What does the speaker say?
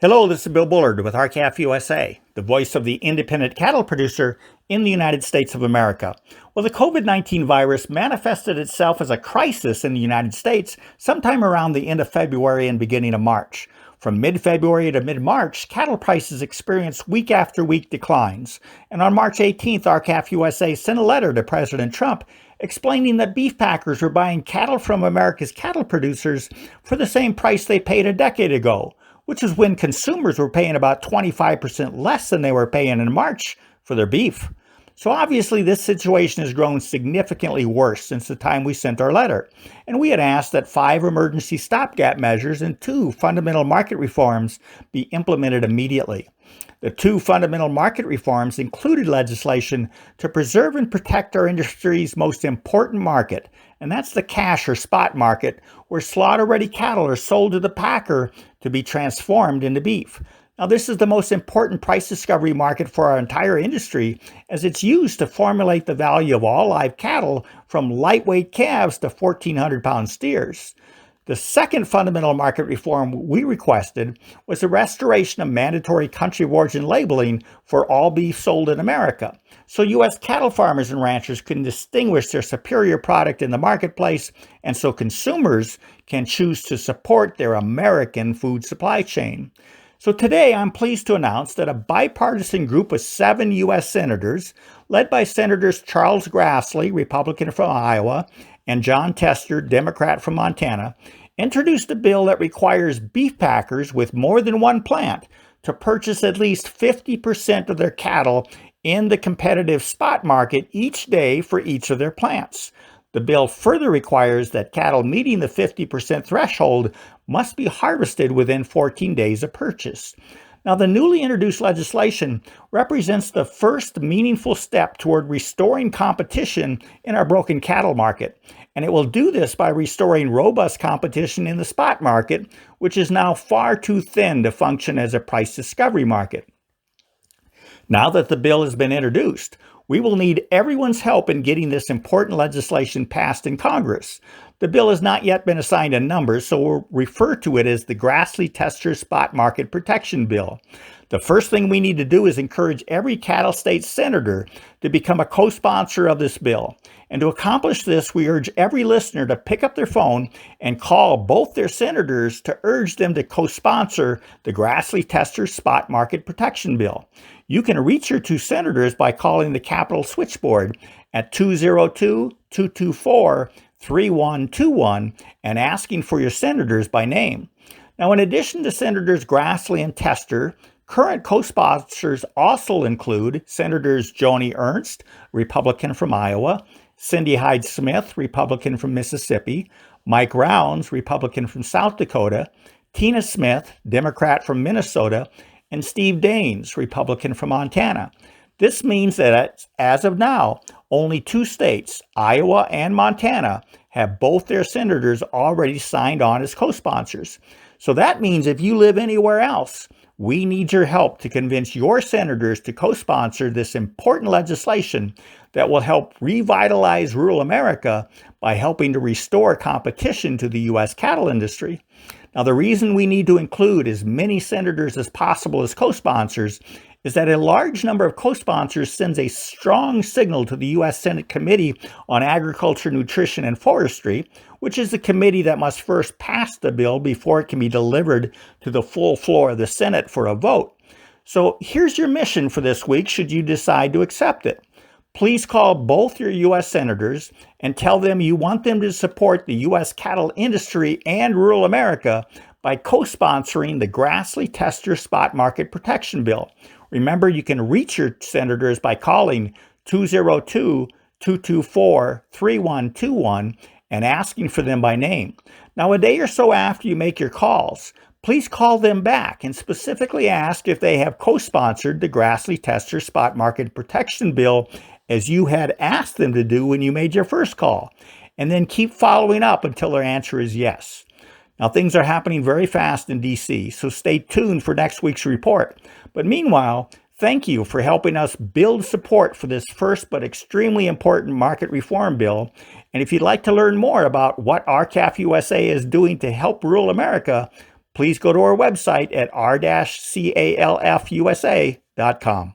Hello, this is Bill Bullard with RCAF USA, the voice of the independent cattle producer in the United States of America. Well, the COVID-19 virus manifested itself as a crisis in the United States sometime around the end of February and beginning of March. From mid-February to mid-March, cattle prices experienced week after week declines. And on March 18th, RCAF USA sent a letter to President Trump explaining that beef packers were buying cattle from America's cattle producers for the same price they paid a decade ago, which is when consumers were paying about 25% less than they were paying in March for their beef. So obviously this situation has grown significantly worse since the time we sent our letter, and we had asked that 5 emergency stopgap measures and 2 fundamental market reforms be implemented immediately. The 2 fundamental market reforms included legislation to preserve and protect our industry's most important market, and that's the cash or spot market, where slaughter-ready cattle are sold to the packer to be transformed into beef. Now, this is the most important price discovery market for our entire industry, as it's used to formulate the value of all live cattle from lightweight calves to 1,400-pound steers. The second fundamental market reform we requested was the restoration of mandatory country of origin labeling for all beef sold in America, so U.S. cattle farmers and ranchers can distinguish their superior product in the marketplace, and so consumers can choose to support their American food supply chain. So today, I'm pleased to announce that a bipartisan group of 7 U.S. senators, led by Senators Charles Grassley, Republican from Iowa, and Jon Tester, Democrat from Montana, introduced a bill that requires beef packers with more than one plant to purchase at least 50% of their cattle in the competitive spot market each day for each of their plants. The bill further requires that cattle meeting the 50% threshold must be harvested within 14 days of purchase. Now, the newly introduced legislation represents the first meaningful step toward restoring competition in our broken cattle market, and it will do this by restoring robust competition in the spot market, which is now far too thin to function as a price discovery market. Now that the bill has been introduced, we will need everyone's help in getting this important legislation passed in Congress. The bill has not yet been assigned a number, so we'll refer to it as the Grassley-Tester Spot Market Protection Bill. The first thing we need to do is encourage every cattle state senator to become a co-sponsor of this bill. And to accomplish this, we urge every listener to pick up their phone and call both their senators to urge them to co-sponsor the Grassley-Tester Spot Market Protection Bill. You can reach your 2 senators by calling the Capitol switchboard at 202-224-3121 and asking for your senators by name. Now, in addition to Senators Grassley and Tester, current co-sponsors also include Senators Joni Ernst, Republican from Iowa, Cindy Hyde-Smith, Republican from Mississippi, Mike Rounds, Republican from South Dakota, Tina Smith, Democrat from Minnesota, and Steve Daines, Republican from Montana. This means that as of now, only 2 states, Iowa and Montana, have both their senators already signed on as co-sponsors. So that means if you live anywhere else, we need your help to convince your senators to co-sponsor this important legislation that will help revitalize rural America by helping to restore competition to the U.S. cattle industry. Now, the reason we need to include as many senators as possible as co-sponsors is that a large number of co-sponsors sends a strong signal to the U.S. Senate Committee on Agriculture, Nutrition, and Forestry, which is the committee that must first pass the bill before it can be delivered to the full floor of the Senate for a vote. So here's your mission for this week should you decide to accept it. Please call both your U.S. senators and tell them you want them to support the U.S. cattle industry and rural America by co-sponsoring the Grassley-Tester Spot Market Protection Bill. Remember, you can reach your senators by calling 202-224-3121 and asking for them by name. Now, a day or so after you make your calls, please call them back and specifically ask if they have co-sponsored the Grassley-Tester Spot Market Protection Bill as you had asked them to do when you made your first call, and then keep following up until their answer is yes. Now, things are happening very fast in D.C., so stay tuned for next week's report. But meanwhile, thank you for helping us build support for this first but extremely important market reform bill. And if you'd like to learn more about what RCAF USA is doing to help rural America, please go to our website at r-calfusa.com.